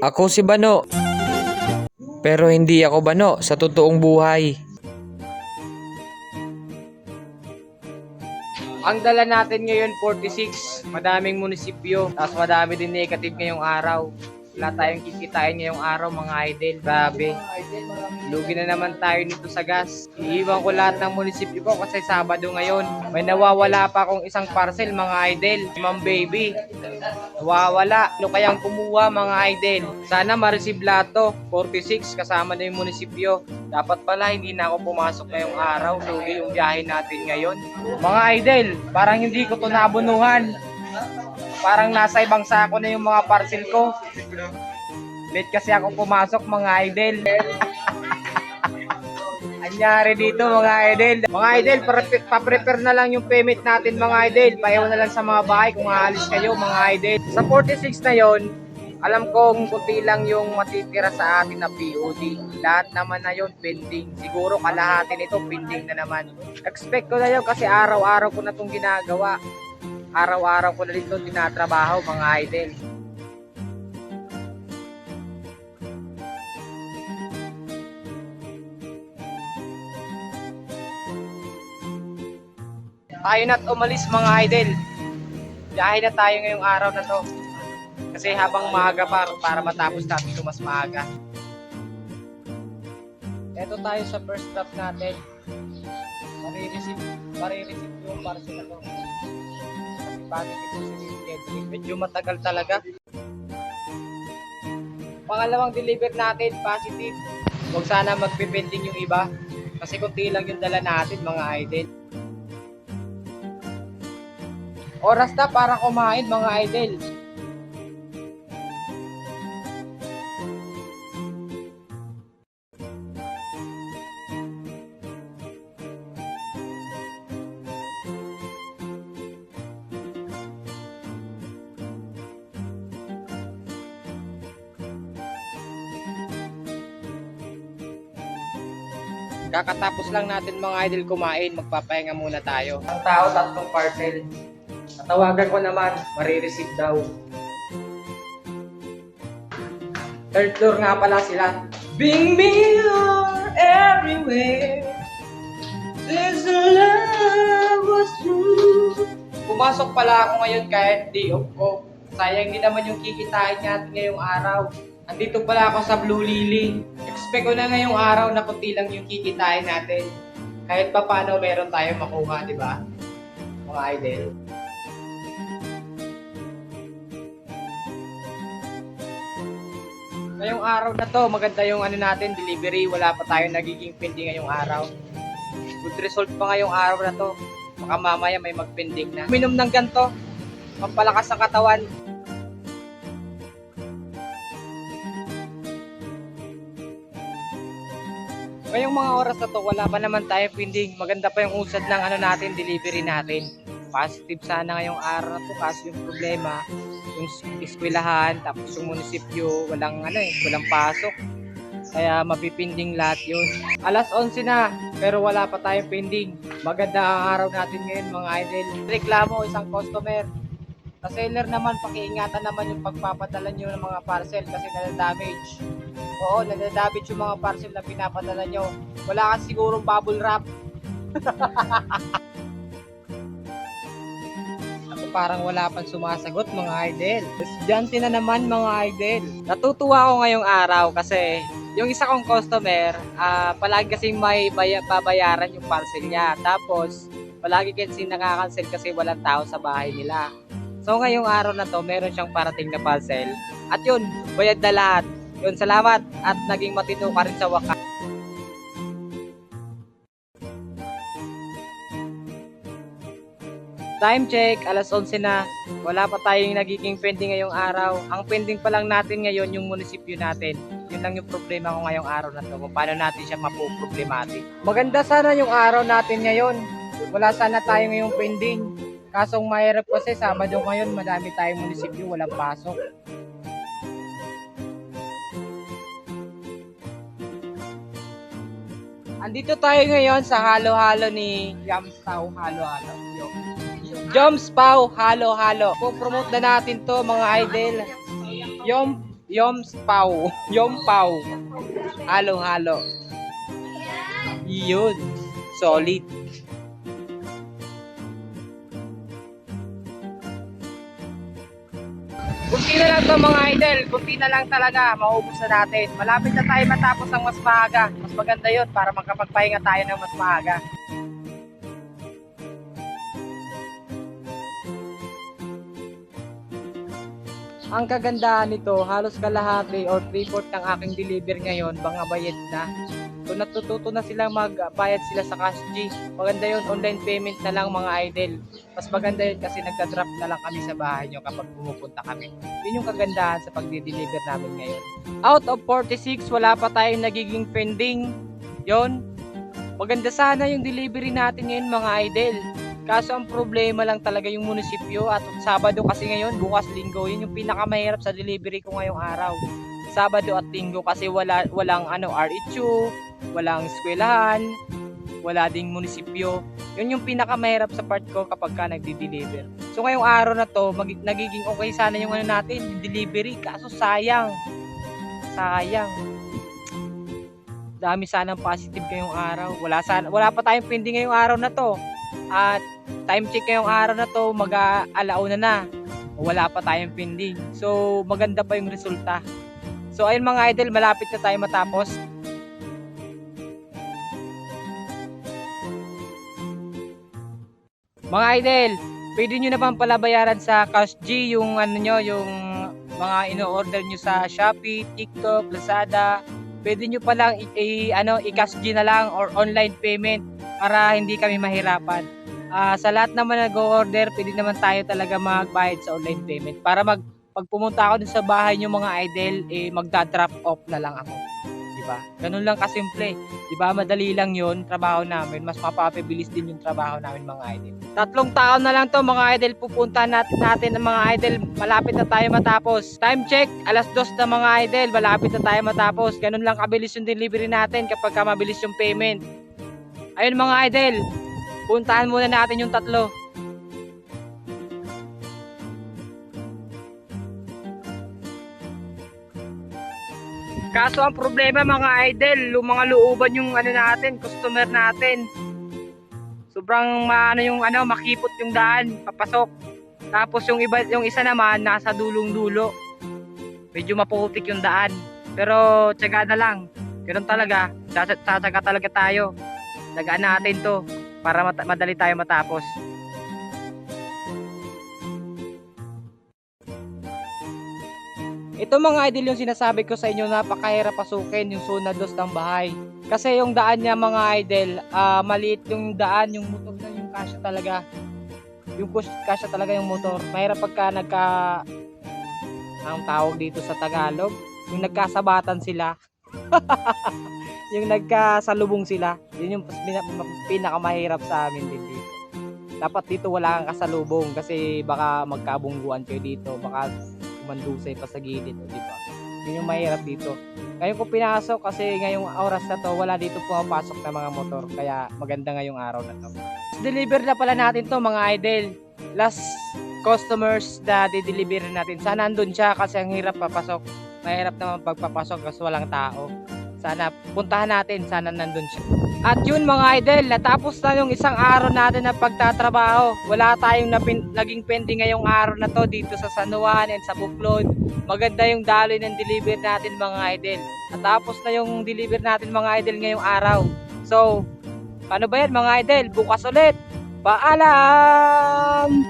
Ako si Bano, pero hindi ako Bano sa totoong buhay. Ang dala natin ngayon 46, madaming munisipyo, tapos madami din negative ngayong araw. Wala tayong kikitain ngayong araw mga idol, grabe. Lugi na naman tayo nito sa gas. Iiwan ko lahat ng munisipyo ko kasi Sabado ngayon. May nawawala pa akong isang parcel mga idol, Ma'am Baby. Nawawala. Ano kayang kumuha mga idol? Sana ma-receive lahat to, 46 kasama na yung munisipyo. Dapat pala hindi na ako pumasok ngayong araw, lugi yung biyahe natin ngayon. Mga idol, parang hindi ko to nabunuhan. Parang nasa ibang sako na yung mga parcel ko. Late kasi ako pumasok mga idol. Anyari dito mga idol. Mga idol, pa-prepare na lang yung payment natin mga idol. Paiwan na lang sa mga bahay kung aalis kayo mga idol. Sa 46 na yon, alam kong kunti lang yung matitira sa atin na POD. Lahat naman na yun pending. Siguro kalahati nito pending na naman. Expect ko na yun kasi araw-araw ko na itong ginagawa. Araw-araw ko na dito tinatrabaho mga idol. Tayo na't umalis mga idol. Biyahe na tayo ngayong araw na to. Kasi habang maaga pa para matapos natin ito mas maaga. Ito tayo sa first stop natin. Marireceive yung parcel na to. Kasi bakit ito si medyo matagal talaga. Pangalawang deliver natin, positive. Huwag sana magpipending yung iba. Kasi kunti lang yung dala natin mga idol. Oras na para kumain mga idol. Kakatapos lang natin mga idol kumain, magpapahinga muna tayo. Ang tao, 3 parcel. Natawagan ko naman, marireceive daw. Third floor nga pala sila. Bing mirror everywhere, since the love was true. Pumasok pala ako ngayon kahit day off ko. Sayang din naman yung kikitain natin ngayong araw. Andito pala ako sa Blue Lily. Expect ko na ngayong araw na kunti lang yung kikitain natin. Kahit pa paano meron tayong makuha, di ba? Mga idol. Ngayong araw na to, maganda yung natin, delivery. Wala pa tayong nagiging pending ngayong araw. Good result pa ngayong araw na to. Baka mamaya may magpending na. Minom ng ganto, pampalakas ang katawan. Ngayong mga oras na to, wala pa naman tayo pending. Maganda pa yung usad ng natin, delivery natin. Positive sana ngayong araw na to, kasi yung problema, yung eskwelahan, tapos yung munisipyo, walang walang pasok. Kaya mapipinding lahat yun. Alas 11 na, pero wala pa tayong pending. Maganda ang araw natin ngayon mga idol. Reklamo isang customer. Sa seller naman, pakiingatan naman yung pagpapadala nyo ng mga parcel kasi nadadamage. Oo, nadadamage yung mga parcel na pinapadala nyo. Wala kasi sigurong bubble wrap. Ako parang wala pang sumasagot mga idol. Estudyante na naman mga idol. Natutuwa ako ngayong araw kasi yung isa kong customer, palagi kasing may babayaran yung parcel niya. Tapos, palagi kasi nakakancel kasi walang tao sa bahay nila. So ngayong araw na to, meron siyang parating na parcel. At yun, bayad na lahat. Yun, salamat at naging matino ka rin sa wakas. Time check, alas 11 na. Wala pa tayong nagiging pending ngayong araw. Ang pending pa lang natin ngayon yung munisipyo natin. Yun lang yung problema ko ngayong araw na to. Kung paano natin siya mapoproblematic. Maganda sana yung araw natin ngayon. Wala sana tayo ngayong pending. Kasong mahirap kasi Sabado ngayon, madami tayong munisipyo, walang pasok. Andito tayo ngayon sa halo-halo ni Yams Pao Halo-Halo. Joms Pao Halo-Halo. Po-promote na natin to mga idol. Yung Yoms Pau. Yom Pau. Halo-halo. Yun. Solid. Kunti na lang to mga idol. Kunti na lang talaga. Maubos na natin. Malapit na tayo matapos ang mas maaga. Mas maganda yun para makapagpahinga tayo ng mas maaga. Ang kagandahan nito, halos kalahati or 3/4 ng aking deliver ngayon, mga bayad na. So natututo na sila magbayad sila sa Cash G. Maganda yun, online payment na lang mga idol. Mas maganda yun kasi nagda-drop na lang kami sa bahay nyo kapag pumupunta kami. Yun yung kagandahan sa pagdi-deliver namin ngayon. Out of 46, wala pa tayong nagiging pending. Yun. Maganda sana yung delivery natin ngayon mga idol. Kaso ang problema lang talaga yung munisipyo at Sabado kasi ngayon, bukas Linggo, yun yung pinakamahirap sa delivery ko ngayong araw. Sabado at Linggo kasi walang RHU, walang eskwelahan, wala ding munisipyo. Yun yung pinakamahirap sa part ko kapag ka nagdi-deliver. So ngayong araw na to, nagiging okay sana yung natin, yung delivery. Kaso sayang. Sayang. Dami sanang positive ngayong araw. Wala pa tayong pending ngayong araw na to. At time check ngayong araw na to, mag-alauna na. Wala pa tayong pending. So maganda pa yung resulta. So ayun mga idol, malapit na tayo matapos. Mga idol, pwede nyo na bang palabayaran sa Cash G yung yung mga ino-order nyo sa Shopee, TikTok, Lazada. Pwede nyo palang i-Cash G na lang or online payment para hindi kami mahirapan. Sa lahat naman nag-order, pwede naman tayo talaga magbayad sa online payment para pag pumunta ako dun sa bahay nyo mga idol, magda-drop off na lang ako. Diba? Ganun lang kasimple. Diba? Madali lang yun, trabaho namin. Mas mapapabilis din yung trabaho namin mga idol. 3 taon na lang to mga idol. Pupuntahan natin ang mga idol. Malapit na tayo matapos. Time check, 2:00 na mga idol. Malapit na tayo matapos. Ganun lang kabilis yung delivery natin kapag mabilis yung payment. Ayun mga idol. Puntahan muna natin yung 3. Kaso ang problema mga idol, mga looban yung natin, customer natin. Sobrang makipot yung daan, papasok. Tapos yung isa naman nasa dulong-dulo. Medyo maputik yung daan. Pero tiyaga na lang. Ganun talaga. Tsatsaga talaga tayo. Tsagaan natin to para madali tayo matapos. Ito mga idol yung sinasabi ko sa inyo, napakahirap pasukin yung zona 2 ng bahay. Kasi yung daan niya mga idol, maliit yung daan, yung motor na yung kasya talaga. Yung kasya talaga yung motor. Mahirap pagka ang tawag dito sa Tagalog, yung nagkasabatan sila. Yung nagkasalubong sila. Yun yung pinakamahirap sa amin din dito. Dapat dito wala kang kasalubong kasi baka magkabungguan kayo dito, baka mandusay pa sa gilid, di ba? Yun yung mahirap dito. Ngayon ko pinasok kasi ngayong oras na to, wala dito pumapasok na mga motor. Kaya maganda ngayong araw na to. Deliver na pala natin to mga idol. Last customers na di-deliver natin. Sana andun siya kasi ang hirap papasok. Mahirap naman pagpapasok kasi walang tao. Sana puntahan natin, sana nandun siya. At yun mga idol, natapos na yung isang araw natin na pagtatrabaho. Wala tayong naging pending ngayong araw na to dito sa San Juan and sa Buklod. Maganda yung daloy ng deliver natin mga idol. Natapos na yung deliver natin mga idol ngayong araw. So, paano ba yan mga idol? Bukas ulit. Paalam!